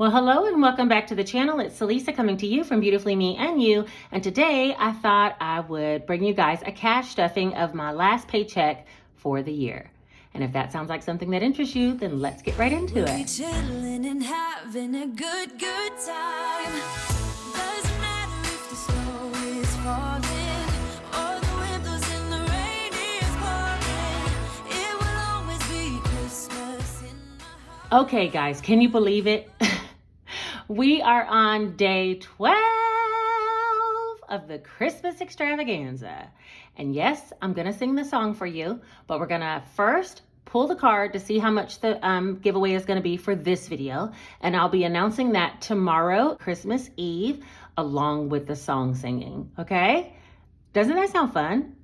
Well, hello and welcome back to the channel. It's Celisa coming to you from Beautifully Me and You. And today I thought I would bring you guys a cash stuffing of my last paycheck for the year. And if that sounds like something that interests you, then let's get right into it. Chilling and having a good time. Doesn't matter if the snow is falling or the windows in the rain is pouring. It will always be Christmas in my heart. Okay, guys, can you believe it? We are on day 12 of the Christmas extravaganza. And yes, I'm going to sing the song for you, but we're going to first pull the card to see how much the giveaway is going to be for this video. And I'll be announcing that tomorrow, Christmas Eve, along with the song singing. Okay? Doesn't that sound fun?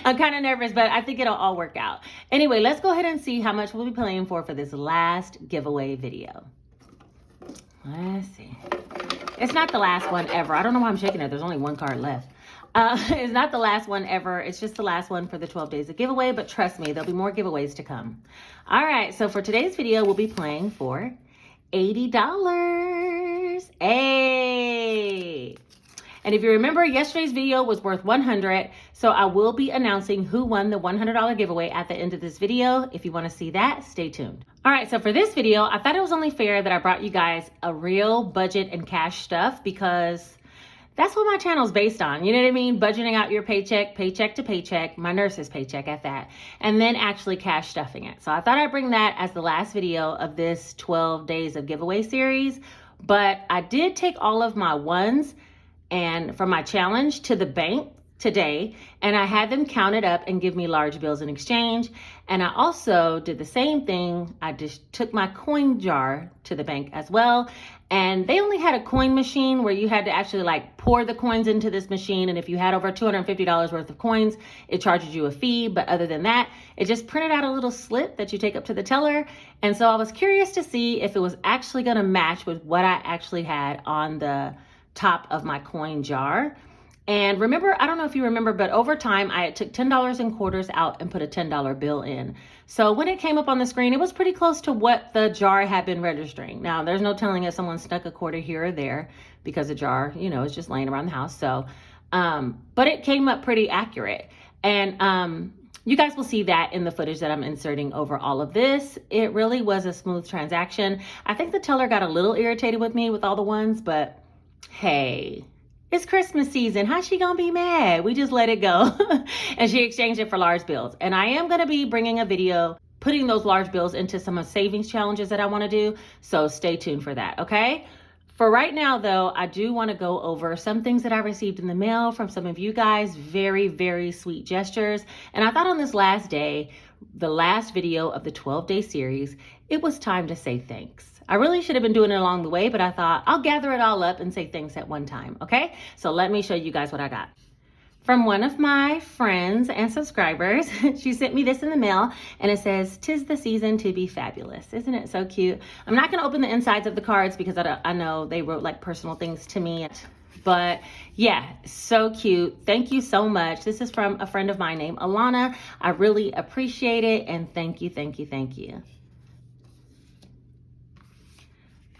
I'm kind of nervous, but I think it'll all work out. Anyway, let's go ahead and see how much we'll be playing for this last giveaway video. Let's see. It's not the last one ever. I don't know why I'm shaking it. There's only one card left. It's not the last one ever. It's just the last one for the 12 days of giveaway, but trust me, there'll be more giveaways to come. All right, so for today's video, we'll be playing for $80. Hey! And if you remember, yesterday's video was worth $100, so I will be announcing who won the $100 giveaway at the end of this video. If you want to see that, stay tuned. All right, so for this video, I thought it was only fair that I brought you guys a real budget and cash stuff because that's what my channel is based on. You know what I mean? Budgeting out your paycheck to paycheck, my nurse's paycheck at that, and then actually cash stuffing it. So I thought I'd bring that as the last video of this 12 days of giveaway series, but I did take all of my ones and from my challenge to the bank today, and I had them counted up and give me large bills in exchange. And I also did the same thing. I just took my coin jar to the bank as well. And they only had a coin machine where you had to actually like pour the coins into this machine. And if you had over $250 worth of coins, it charges you a fee. But other than that, it just printed out a little slip that you take up to the teller. And so I was curious to see if it was actually going to match with what I actually had on the top of my coin jar. And remember, I don't know if you remember, but over time I took $10 in quarters out and put a $10 bill in. So when it came up on the screen, it was pretty close to what the jar had been registering. Now, there's no telling if someone stuck a quarter here or there because the jar, you know, is just laying around the house. So, but it came up pretty accurate. And you guys will see that in the footage that I'm inserting over all of this. It really was a smooth transaction. I think the teller got a little irritated with me with all the ones, but hey, it's Christmas season. How's she gonna be mad? We just let it go. And she exchanged it for large bills. And I am gonna be bringing a video putting those large bills into some savings challenges that I wanna do. So stay tuned for that, okay? For right now though, I do wanna go over some things that I received in the mail from some of you guys. Very, very sweet gestures. And I thought on this last day, the last video of the 12-day series, it was time to say thanks. I really should have been doing it along the way, but I thought I'll gather it all up and say thanks at one time, okay? So let me show you guys what I got. From one of my friends and subscribers, she sent me this in the mail, and it says, "'Tis the season to be fabulous." Isn't it so cute? I'm not gonna open the insides of the cards because I know they wrote like personal things to me, but yeah, so cute. Thank you so much. This is from a friend of mine named Alana. I really appreciate it, and thank you, thank you, thank you.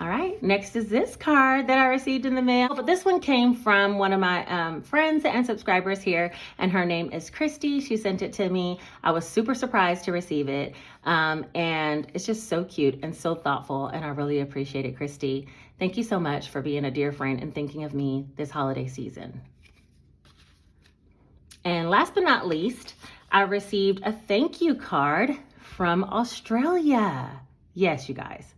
All right, next is this card that I received in the mail. But this one came from one of my friends and subscribers here, and her name is Christy. She sent it to me. I was super surprised to receive it. And it's just so cute and so thoughtful, and I really appreciate it, Christy. Thank you so much for being a dear friend and thinking of me this holiday season. And last but not least, I received a thank you card from Australia. Yes, you guys.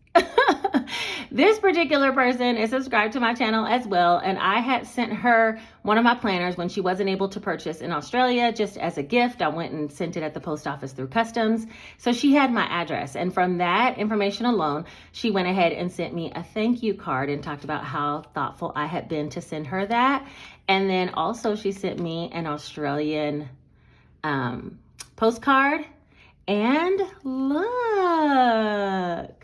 This particular person is subscribed to my channel as well, and I had sent her one of my planners when she wasn't able to purchase in Australia just as a gift. I went and sent it at the post office through customs, so she had my address, and from that information alone, she went ahead and sent me a thank you card and talked about how thoughtful I had been to send her that. And then also she sent me an Australian postcard, and look.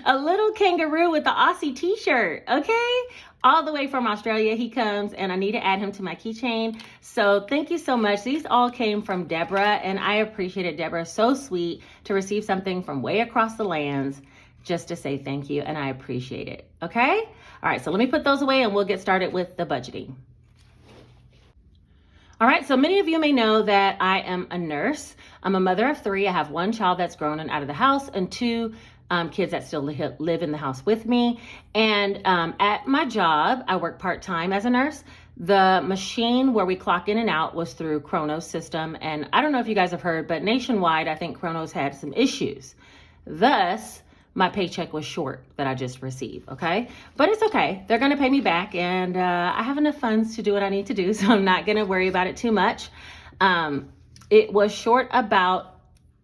A little kangaroo with the Aussie t-shirt, okay? All the way from Australia he comes, and I need to add him to my keychain. So thank you so much. These all came from Deborah, and I appreciate it, Deborah. So sweet to receive something from way across the lands. just to say thank you, and I appreciate it. Okay? All right, so let me put those away and we'll get started with the budgeting. All right, so many of you may know that I am a nurse. I'm a mother of 3. I have 1 child that's grown and out of the house and 2 kids that still live in the house with me. And at my job, I work part-time as a nurse. The machine where we clock in and out was through Kronos system. And I don't know if you guys have heard, but nationwide, I think Kronos had some issues. Thus, my paycheck was short that I just received, okay? But it's okay. They're gonna pay me back, and I have enough funds to do what I need to do, so I'm not gonna worry about it too much. It was short about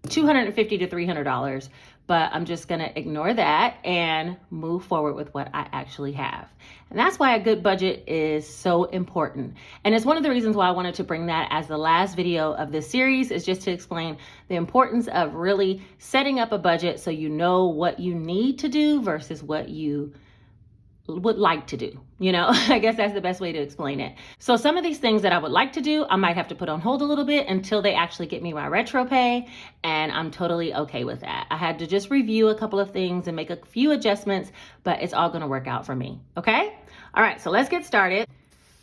$250 to $300, but I'm just gonna ignore that and move forward with what I actually have. And that's why a good budget is so important. And it's one of the reasons why I wanted to bring that as the last video of this series, is just to explain the importance of really setting up a budget so you know what you need to do versus what you would like to do. You know, I guess that's the best way to explain it. So some of these things that I would like to do, I might have to put on hold a little bit until they actually get me my retro pay, and I'm totally okay with that. I had to just review a couple of things and make a few adjustments, but it's all gonna work out for me, okay? All right, so let's get started.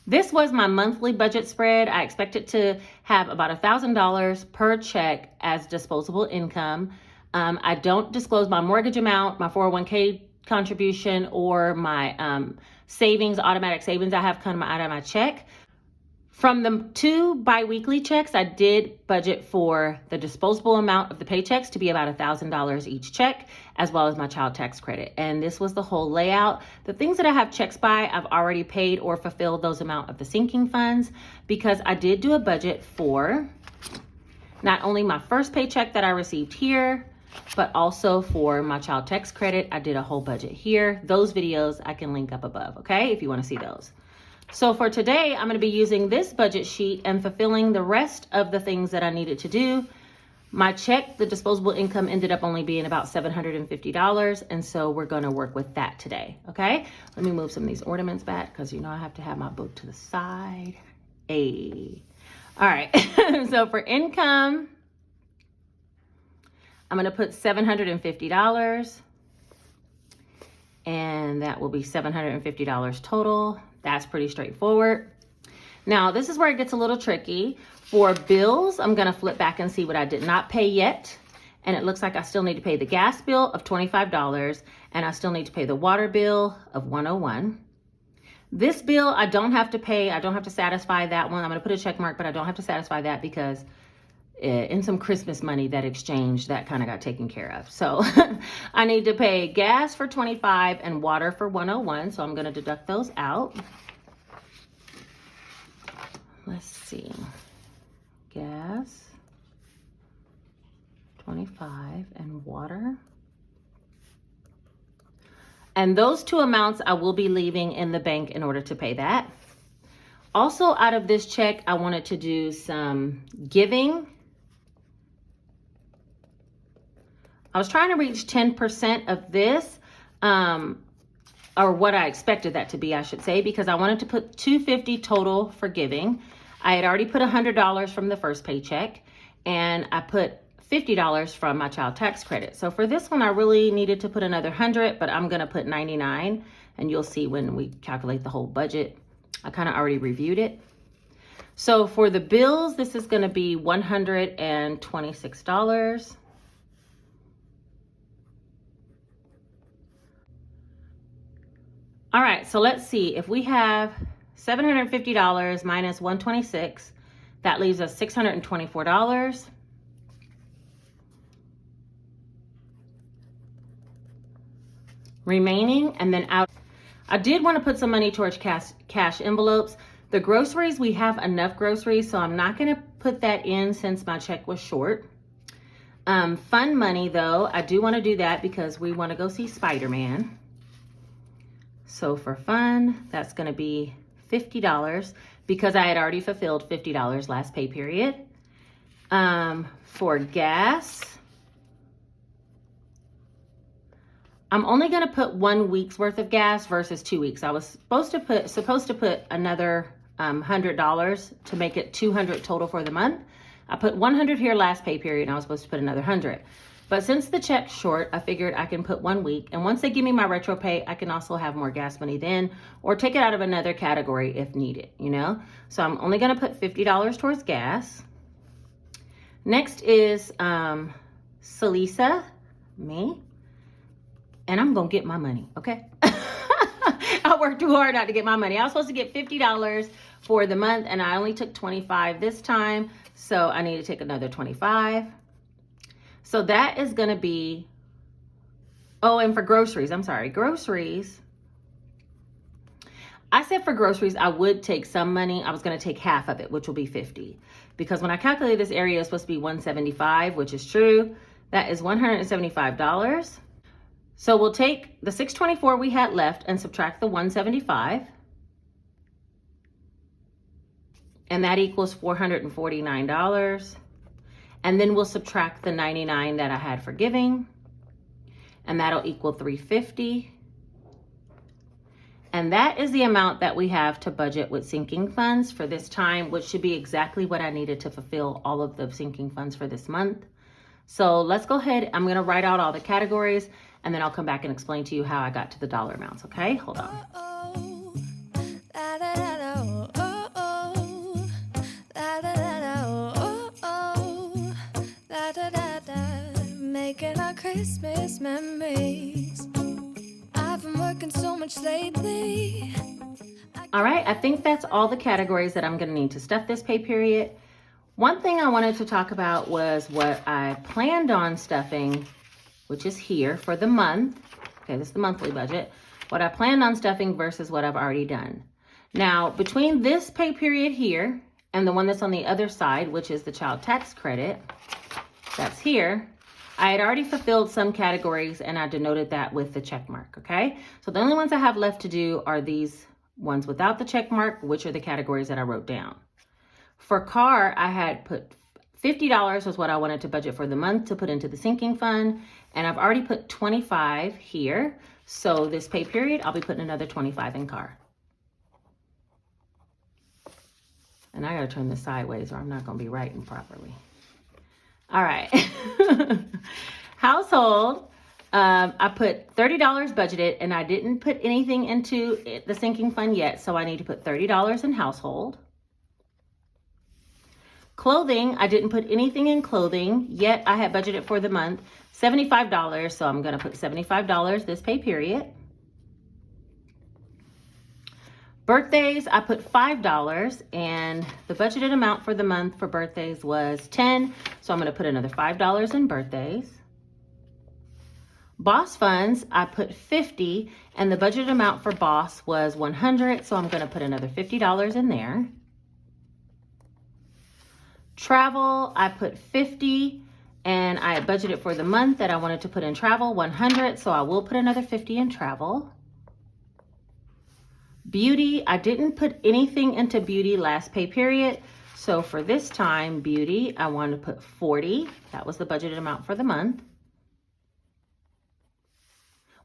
This was my monthly budget spread. I expected to have about $1,000 per check as disposable income. I don't disclose my mortgage amount, my 401k contribution, or my savings, automatic savings I have come out of my check. From the 2 bi-weekly checks, I did budget for the disposable amount of the paychecks to be about $1,000 each check, as well as my child tax credit. And this was the whole layout. The things that I have checks by, I've already paid or fulfilled those amount of the sinking funds, because I did do a budget for not only my first paycheck that I received here, but also for my child tax credit. I did a whole budget here. Those videos I can link up above, okay, if you want to see those. So for today, I'm going to be using this budget sheet and fulfilling the rest of the things that I needed to do. My check, the disposable income, ended up only being about $750, and so we're going to work with that today, okay? Let me move some of these ornaments back, because you know I have to have my book to the side. Hey. All right, so for income, I'm going to put $750, and that will be $750 total. That's pretty straightforward. Now, this is where it gets a little tricky. For bills, I'm going to flip back and see what I did not pay yet. And it looks like I still need to pay the gas bill of $25, and I still need to pay the water bill of $101. This bill, I don't have to pay. I don't have to satisfy that one. I'm going to put a check mark, but I don't have to satisfy that because in some Christmas money that exchanged, that kind of got taken care of. So I need to pay gas for $25 and water for $101. So I'm going to deduct those out. Let's see. Gas, $25, and water. And those 2 amounts I will be leaving in the bank in order to pay that. Also, out of this check, I wanted to do some giving. I was trying to reach 10% of this, or what I expected that to be, I should say, because I wanted to put $250 total for giving. I had already put $100 from the first paycheck, and I put $50 from my child tax credit. So for this one, I really needed to put another $100, but I'm gonna put $99, and you'll see when we calculate the whole budget. I kind of already reviewed it. So for the bills, this is gonna be $126. All right, so let's see. If we have $750 minus $126, that leaves us $624. Remaining, and then out. I did want to put some money towards cash envelopes. The groceries, we have enough groceries, so I'm not going to put that in since my check was short. Fun money, though, I do want to do that because we want to go see Spider-Man. So for fun, that's going to be $50 because I had already fulfilled $50 last pay period. For gas, I'm only going to put 1 week's worth of gas versus 2 weeks. I was supposed to put another $100 to make it $200 total for the month. I put $100 here last pay period, and I was supposed to put another $100. But since the check's short, I figured I can put 1 week. And once they give me my retro pay, I can also have more gas money then, or take it out of another category if needed, you know? So I'm only gonna put $50 towards gas. Next is Salisa, me, and I'm gonna get my money, okay? I worked too hard not to get my money. I was supposed to get $50 for the month, and I only took $25 this time, so I need to take another $25. So that is gonna be, oh, and for groceries, I'm sorry, groceries. I said for groceries, I would take some money. I was gonna take half of it, which will be $50. Because when I calculate this area, it's supposed to be $175, which is true. That is $175. So we'll take the $624 we had left and subtract the $175. And that equals $449. And then we'll subtract the $99 that I had for giving. And that'll equal $350. And that is the amount that we have to budget with sinking funds for this time, which should be exactly what I needed to fulfill all of the sinking funds for this month. So let's go ahead. I'm gonna write out all the categories, and then I'll come back and explain to you how I got to the dollar amounts, okay? Hold on. Making our Christmas memories. I've been working so much lately. All right, I think that's all the categories that I'm gonna need to stuff this pay period. One thing I wanted to talk about was what I planned on stuffing, which is here for the month. Okay, this is the monthly budget. What I planned on stuffing versus what I've already done. Now, between this pay period here and the one that's on the other side, which is the child tax credit, that's here, I had already fulfilled some categories and I denoted that with the check mark, okay? So the only ones I have left to do are these ones without the check mark, which are the categories that I wrote down. For car, I had put $50 was what I wanted to budget for the month to put into the sinking fund, and I've already put $25 here. So this pay period, I'll be putting another $25 in car. And I gotta turn this sideways or I'm not gonna be writing properly. All right. Household, I put $30 budgeted and I didn't put anything into the sinking fund yet, so I need to put $30 in household. Clothing, I didn't put anything in clothing yet. I had budgeted for the month $75, so I'm gonna put $75 this pay period. Birthdays, I put $5, and the budgeted amount for the month for birthdays was $10, so I'm gonna put another $5 in birthdays. Boss funds, I put $50, and the budgeted amount for boss was $100, so I'm gonna put another $50 in there. Travel, I put $50, and I budgeted for the month that I wanted to put in travel $100, so I will put another $50 in travel. Beauty, I didn't put anything into beauty last pay period. So for this time, beauty, I wanted to put $40. That was the budgeted amount for the month.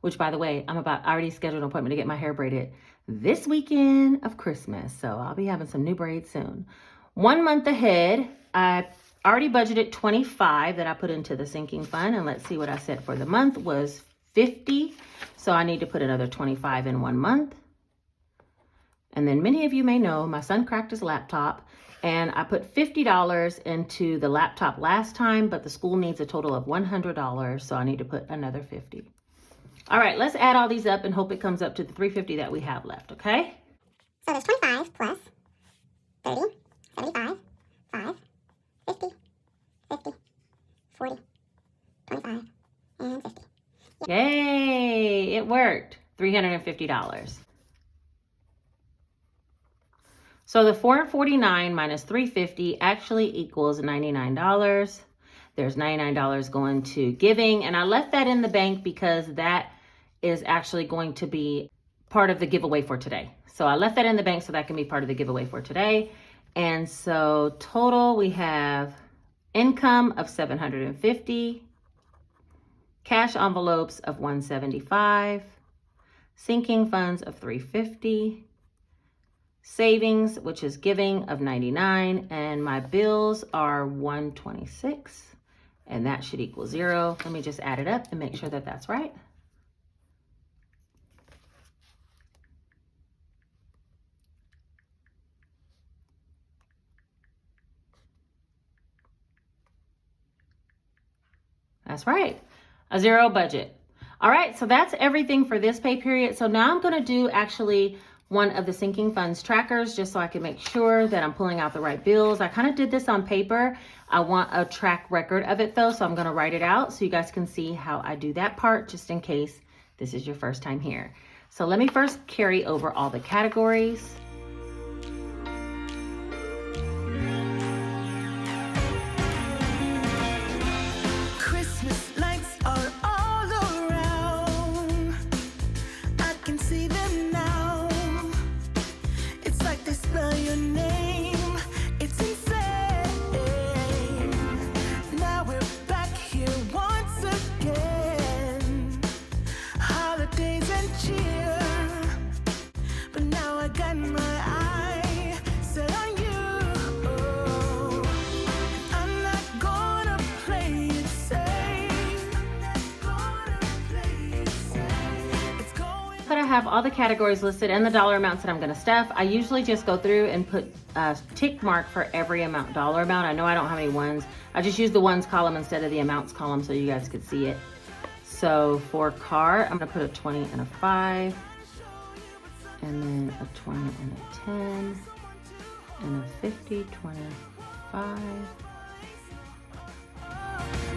Which, by the way, I already scheduled an appointment to get my hair braided this weekend of Christmas. So I'll be having some new braids soon. 1 month ahead, I already budgeted $25 that I put into the sinking fund. And let's see what I said for the month was $50. So I need to put another $25 in 1 month. And then many of you may know my son cracked his laptop and I put $50 into the laptop last time, but the school needs a total of $100. So I need to put another $50. All right, let's add all these up and hope it comes up to the $350 that we have left, okay? So there's 25 plus 30, 75, 5, 50, 50, 40, 25, and 50. Yay, it worked. $350. So the $449 minus $350 actually equals $99. There's $99 going to giving, and I left that in the bank because that is actually going to be part of the giveaway for today. So I left that in the bank so that can be part of the giveaway for today. And so total, we have income of $750, cash envelopes of $175, sinking funds of $350, savings, which is giving, of $99, and my bills are $126, and that should equal 0. Let me just add it up and make sure that that's right. That's right, a 0 budget. All right, so that's everything for this pay period. So now I'm gonna do actually one of the sinking funds trackers just so I can make sure that I'm pulling out the right bills. I kind of did this on paper. I want a track record of it though, so I'm gonna write it out so you guys can see how I do that part just in case this is your first time here. So let me first carry over all the categories. Christmas lights are all around. I can see them now. It's like they spell your name. It's insane. Now we're back here once again. Holidays and cheer. But now I got my eye set on you. I'm not gonna play it safe. I'm not gonna play it safe. It's going. But I have all the categories listed and the dollar amounts that I'm gonna stuff. I usually just go through and put a tick mark for every dollar amount. I know I don't have any ones. I just use the ones column instead of the amounts column so you guys could see it. So for car, I'm gonna put a 20 and a 5, and then a 20 and a 10, and a 50, 25.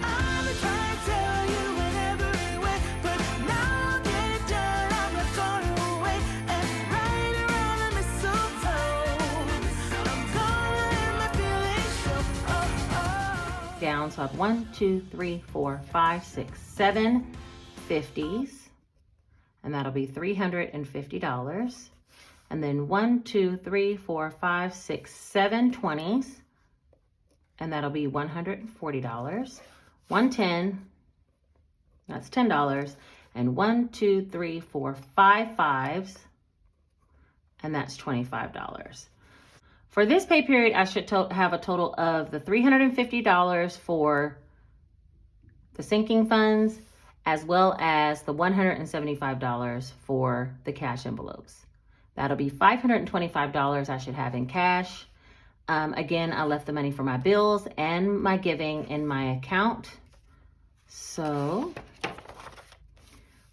I'm trying to tell you in every way, but now get it done. I'm not gonna wait and right around the mistletoe. I'm gonna let my feelings show. Oh, oh. Down, so I have 1, 2, 3, 4, 5, 6, 7 50s, and that'll be $350. And then 1, 2, 3, 4, 5, 6, 7 20s, and that'll be $140. 110, that's $10, and 1, 2, 3, 4, 5 5s, and that's $25. For this pay period, I should have a total of the $350 for the sinking funds, as well as the $175 for the cash envelopes. That'll be $525 I should have in cash. Again, I left the money for my bills and my giving in my account. So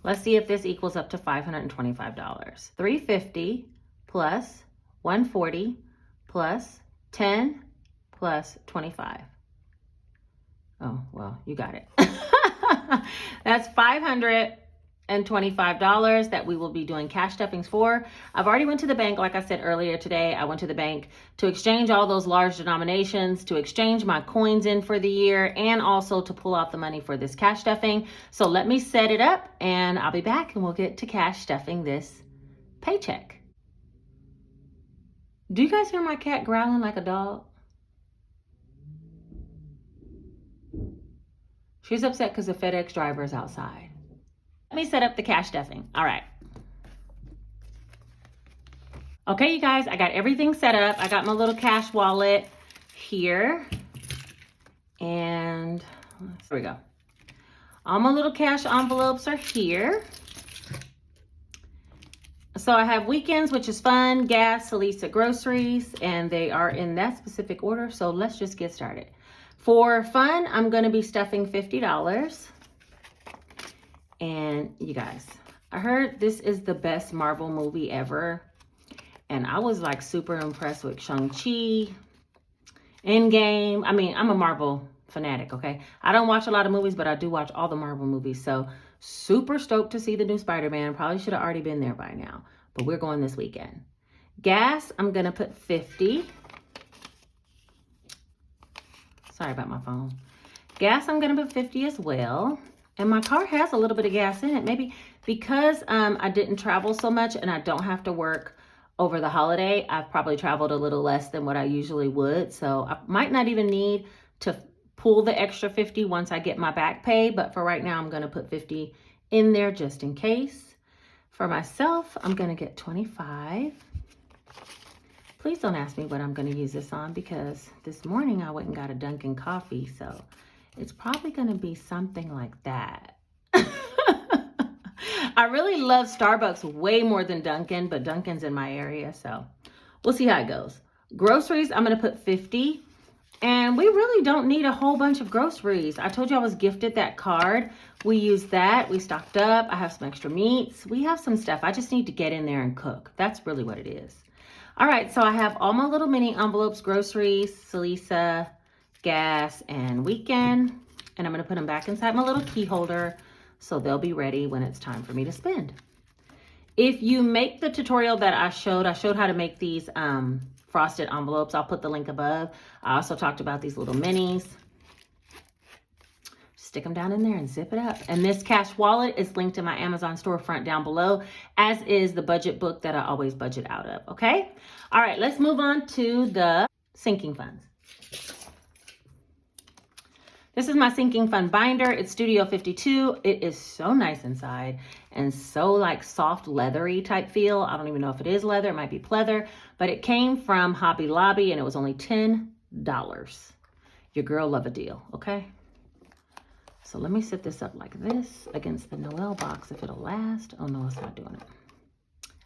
let's see if this equals up to $525. 350 plus 140 plus 10 plus 25. Oh, well, you got it. That's $525 that we will be doing cash stuffings for. I've already went to the bank, like I said earlier today. I went to the bank to exchange all those large denominations, to exchange my coins in for the year, and also to pull out the money for this cash stuffing. So let me set it up and I'll be back and we'll get to cash stuffing this paycheck. Do you guys hear my cat growling like a dog? She's upset because the FedEx driver is outside. Let me set up the cash stuffing. All right. Okay, you guys, I got everything set up. I got my little cash wallet here. And there we go. All my little cash envelopes are here. So I have weekends, which is fun, gas, Salisa groceries, and they are in that specific order. So let's just get started. For fun, I'm going to be stuffing $50. And you guys, I heard this is the best Marvel movie ever. And I was like super impressed with Shang-Chi, Endgame. I mean, I'm a Marvel fanatic, okay? I don't watch a lot of movies, but I do watch all the Marvel movies. So super stoked to see the new Spider-Man. Probably should have already been there by now, but we're going this weekend. Gas, I'm going to put 50. Sorry about my phone. Gas, I'm going to put 50 as well. And my car has a little bit of gas in it. Maybe because I didn't travel so much and I don't have to work over the holiday, I've probably traveled a little less than what I usually would. So I might not even need to pull the extra 50 once I get my back pay. But for right now, I'm going to put 50 in there just in case. For myself, I'm going to get 25. Please don't ask me what I'm going to use this on because this morning I went and got a Dunkin' coffee. So It's probably going to be something like that. I really love Starbucks way more than Dunkin', but Dunkin's in my area, so we'll see how it goes. Groceries, I'm going to put 50. And we really don't need a whole bunch of groceries. I told you I was gifted that card. We used that. We stocked up. I have some extra meats. We have some stuff. I just need to get in there and cook. That's really what it is. All right, so I have all my little mini envelopes, groceries, Salisa, gas, and weekend. And I'm going to put them back inside my little key holder so they'll be ready when it's time for me to spend. If you make the tutorial that I showed how to make these frosted envelopes. I'll put the link above. I also talked about these little minis. Stick them down in there and zip it up. And this cash wallet is linked in my Amazon storefront down below, as is the budget book that I always budget out of, okay? All right, let's move on to the sinking funds. This is my sinking fund binder. It's Studio 52. It is so nice inside and so like soft leathery type feel. I don't even know if it is leather. It might be pleather, but it came from Hobby Lobby and it was only $10. Your girl love a deal, okay? So let me set this up like this against the Noel box if it'll last. Oh no, it's not doing it.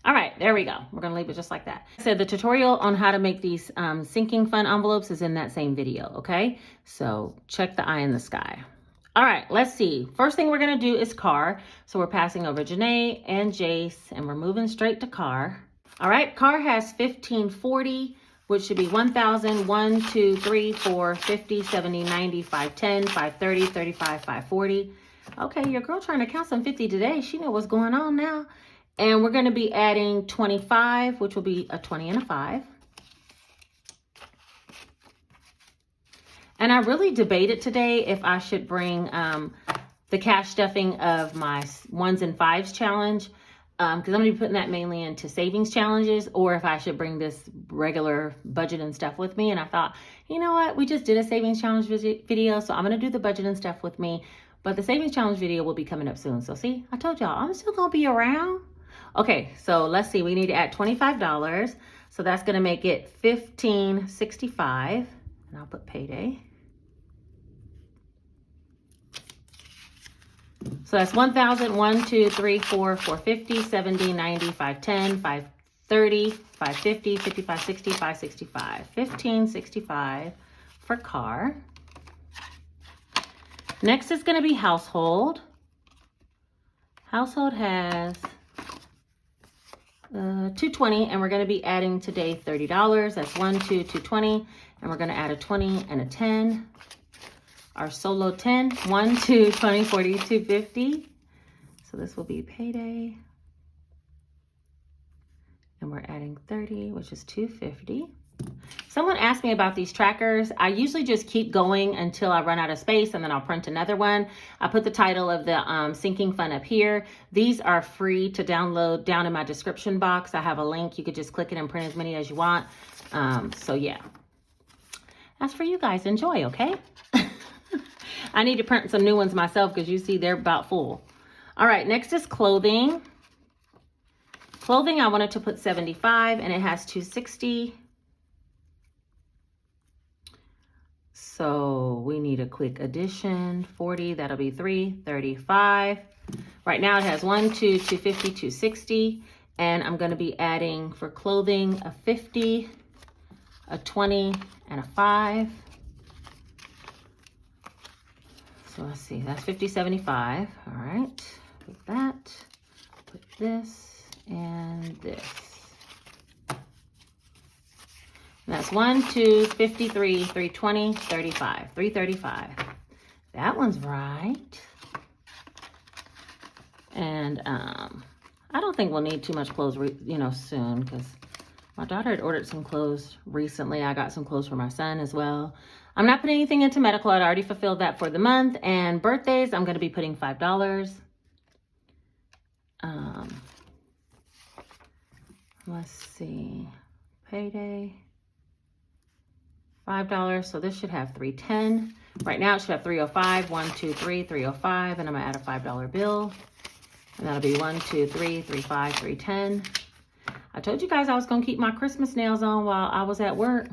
All right, there we go. We're gonna leave it just like that. So the tutorial on how to make these sinking fund envelopes is in that same video, okay? So check the eye in the sky. All right, let's see. First thing we're gonna do is car. So we're passing over Janae and Jace and we're moving straight to car. All right, car has 1540, which should be 1,000, 1, 2, 3, 4, 50, 70, 90, 510, 530, 35, 540. Okay, your girl trying to count some 50 today. She know what's going on now. And we're going to be adding 25, which will be a 20 and a 5. And I really debated today if I should bring the cash stuffing of my 1s and 5s challenge, because I'm going to be putting that mainly into savings challenges, or if I should bring this regular budget and stuff with me. And I thought, you know what? We just did a savings challenge video, so I'm going to do the budget and stuff with me. But the savings challenge video will be coming up soon. So see, I told y'all, I'm still going to be around. Okay, so let's see. We need to add $25. So that's going to make it $15.65. And I'll put payday. So that's 1,000, 1, 2, 3, 4, 450, 70, 90, 510, 530, 550, 55, 60, 565. $15.65 for car. Next is going to be household. Household has $220, and we're going to be adding today $30. That's 1, 2, 220, and we're going to add a 20 and a 10. Our solo 10, 1, 2, 20, 40, 250. So this will be payday. And we're adding 30, which is 250. Someone asked me about these trackers. I usually just keep going until I run out of space, and then I'll print another one. I put the title of the sinking fund up here. These are free to download down in my description box. I have a link. You could just click it and print as many as you want. So yeah, that's for you guys. Enjoy, okay? I need to print some new ones myself because you see they're about full. All right, next is clothing. Clothing, I wanted to put 75, and it has 260. So we need a quick addition, 40, that'll be 335. Right now it has 1, 2, 250, 260. And I'm gonna be adding for clothing a 50, a 20, and a 5. So let's see, that's 50, 75. All right, put that, put this, and this. And that's 1, 2, 53, 320, 35, 335. That one's right. And I don't think we'll need too much clothes, soon, because my daughter had ordered some clothes recently. I got some clothes for my son as well. I'm not putting anything into medical. I'd already fulfilled that for the month. And birthdays, I'm going to be putting $5. Let's see. Payday. $5. So this should have 310. Right now it should have 305. 1, 2, 3, 305. And I'm going to add a $5 bill. And that'll be 1, 2, 3, 35, 310. I told you guys I was going to keep my Christmas nails on while I was at work.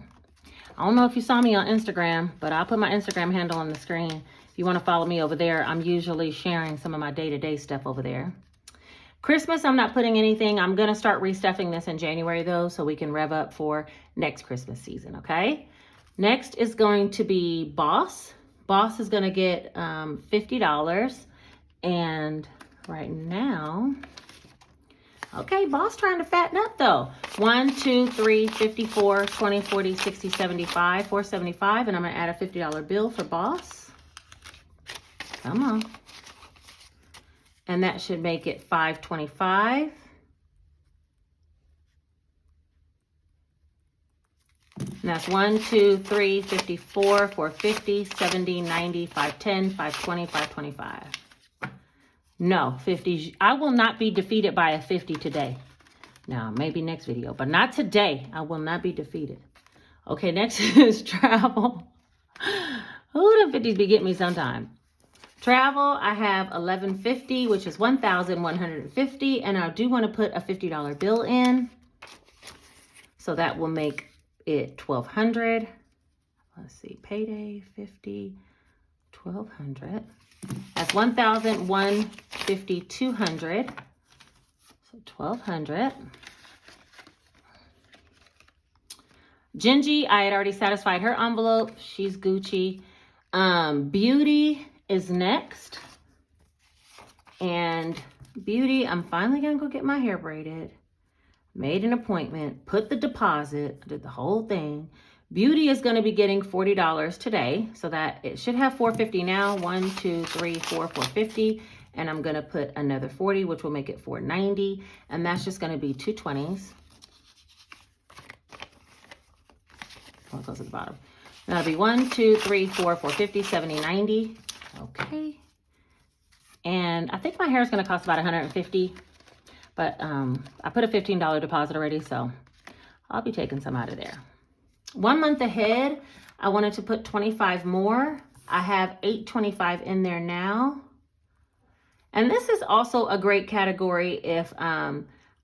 I don't know if you saw me on Instagram, but I'll put my Instagram handle on the screen. If you want to follow me over there, I'm usually sharing some of my day-to-day stuff over there. Christmas, I'm not putting anything. I'm going to start restuffing this in January, though, so we can rev up for next Christmas season, okay? Next is going to be Boss. Boss is going to get $50. And right now, okay, Boss trying to fatten up, though. 1, 2, 3, 54, 20, 40, 60, 75, 475. And I'm going to add a $50 bill for Boss. Come on. And that should make it $525. And that's 1, 2, 3, 54, 450, 70, 90, 510, 520, 525. No, 50. I will not be defeated by a 50 today. Now, maybe next video, but not today. I will not be defeated. Okay, next is travel. Ooh, the 50s be getting me sometime. Travel, I have $11.50, which is $1,150, and I do want to put a $50 bill in. So that will make it $1,200. Let's see, payday 50, $1,200. That's $1,150, $200. So $1,200. Gingy, I had already satisfied her envelope. She's Gucci. Beauty is next. And Beauty, I'm finally gonna go get my hair braided. Made an appointment, put the deposit, did the whole thing. Beauty is gonna be getting $40 today, so that it should have $450 now. 1, 2, 3, 4, $450. And I'm gonna put another 40, which will make it $490. And that's just gonna be 2 20s. Oh, it goes at the bottom. That'll be 1, 2, 3, 4, $450, 70, 90. Okay. And I think my hair is going to cost about $150, but I put a $15 deposit already, so I'll be taking some out of there. 1 month ahead, I wanted to put 25 more. I have $825 in there now. And this is also a great category if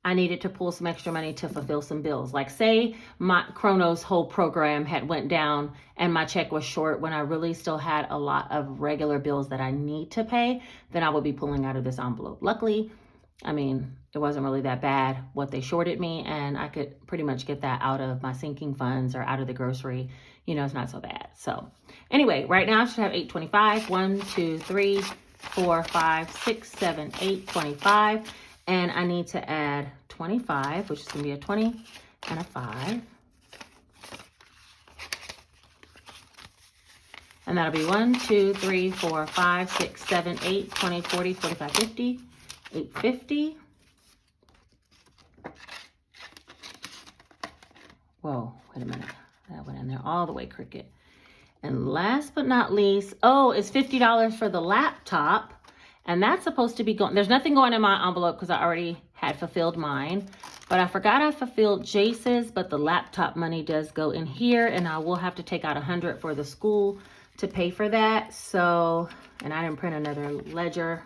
I needed to pull some extra money to fulfill some bills. Like say my Chrono's whole program had went down and my check was short when I really still had a lot of regular bills that I need to pay, then I would be pulling out of this envelope. Luckily, I mean, it wasn't really that bad what they shorted me, and I could pretty much get that out of my sinking funds or out of the grocery. You know, it's not so bad. So anyway, right now I should have $825. 1, 2, 3, 4, 5, 6, 7, 8, 25. And I need to add 25, which is going to be a 20 and a 5. And that'll be 1, 2, 3, 4, 5, 6, 7, 8, 20, 40, 45, 50, 850. Whoa, wait a minute. That went in there all the way crooked. And last but not least, oh, it's $50 for the laptop. And that's supposed to be going, there's nothing going in my envelope because I already had fulfilled mine. But I forgot I fulfilled Jace's, but the laptop money does go in here. And I will have to take out $100 for the school to pay for that. So, and I didn't print another ledger.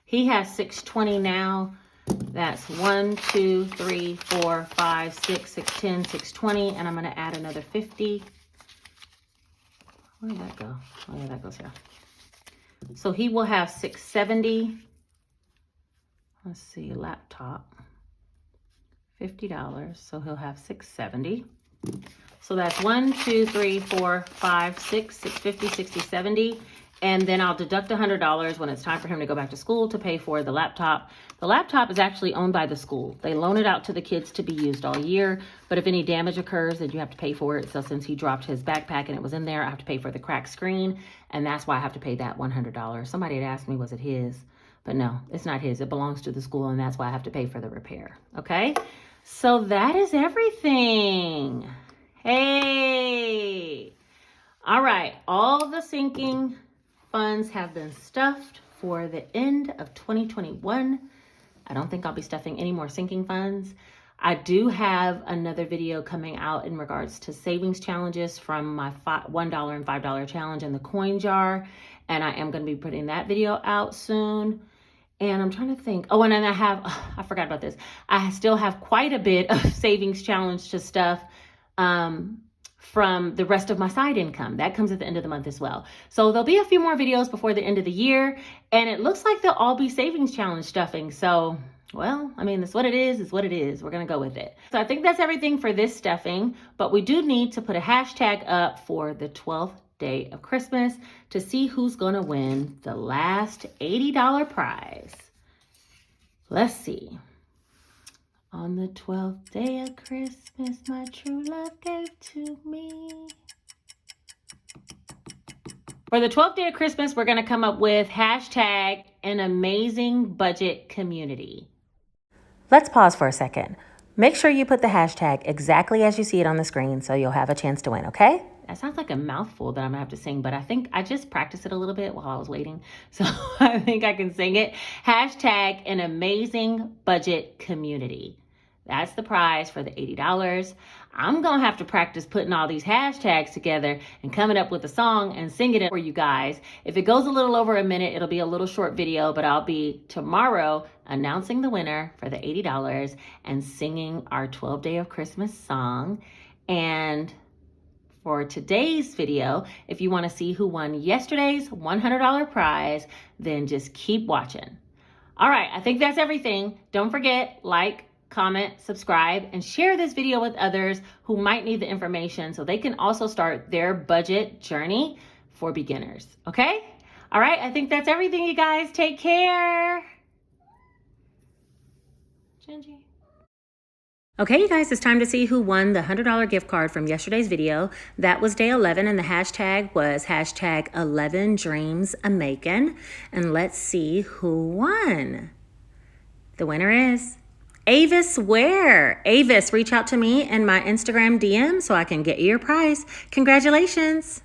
He has $620 now. That's 1, 2, 3, 4, 5, 6, 610, $620. And I'm going to add another 50. Where did that go? Oh, yeah, that goes here. So he will have $670. Let's see, laptop, $50. So he'll have $670. So that's 1, 2, 3, 4, 5, 6, 650, 60, 70. And then I'll deduct $100 when it's time for him to go back to school to pay for the laptop. The laptop is actually owned by the school. They loan it out to the kids to be used all year. But if any damage occurs, then you have to pay for it. So since he dropped his backpack and it was in there, I have to pay for the cracked screen. And that's why I have to pay that $100. Somebody had asked me, was it his? But no, it's not his. It belongs to the school, and that's why I have to pay for the repair. Okay? So that is everything. Hey! All right. All the sinking funds have been stuffed for the end of 2021. I don't think I'll be stuffing any more sinking funds. I do have another video coming out in regards to savings challenges from my $1 and $5 challenge in the coin jar. And I am going to be putting that video out soon. And I'm trying to think. Oh, and then I forgot about this. I still have quite a bit of savings challenge to stuff from the rest of my side income. That comes at the end of the month as well. So there'll be a few more videos before the end of the year, and it looks like they'll all be savings challenge stuffing. So, well, I mean, it's what it is what it is. We're gonna go with it. So I think that's everything for this stuffing, but we do need to put a hashtag up for the 12th day of Christmas to see who's gonna win the last $80 prize. Let's see. On the 12th day of Christmas, my true love gave to me. For the 12th day of Christmas, we're going to come up with hashtag an amazing budget community. Let's pause for a second. Make sure you put the hashtag exactly as you see it on the screen so you'll have a chance to win, okay? That sounds like a mouthful that I'm gonna have to sing, but I think I just practiced it a little bit while I was waiting. So I think I can sing it. Hashtag an amazing budget community. That's the prize for the $80. I'm going to have to practice putting all these hashtags together and coming up with a song and singing it for you guys. If it goes a little over a minute, it'll be a little short video, but I'll be tomorrow announcing the winner for the $80 and singing our 12 Day of Christmas song. And for today's video, if you want to see who won yesterday's $100 prize, then just keep watching. All right, I think that's everything. Don't forget, like, comment, subscribe, and share this video with others who might need the information so they can also start their budget journey for beginners. Okay? All right, I think that's everything, you guys. Take care. Gingy. Okay, you guys, it's time to see who won the $100 gift card from yesterday's video. That was day 11, and the hashtag was hashtag 11 Dreams A Makin'. And let's see who won. The winner is Avis Ware. Avis, reach out to me in my Instagram DM so I can get you your prize. Congratulations.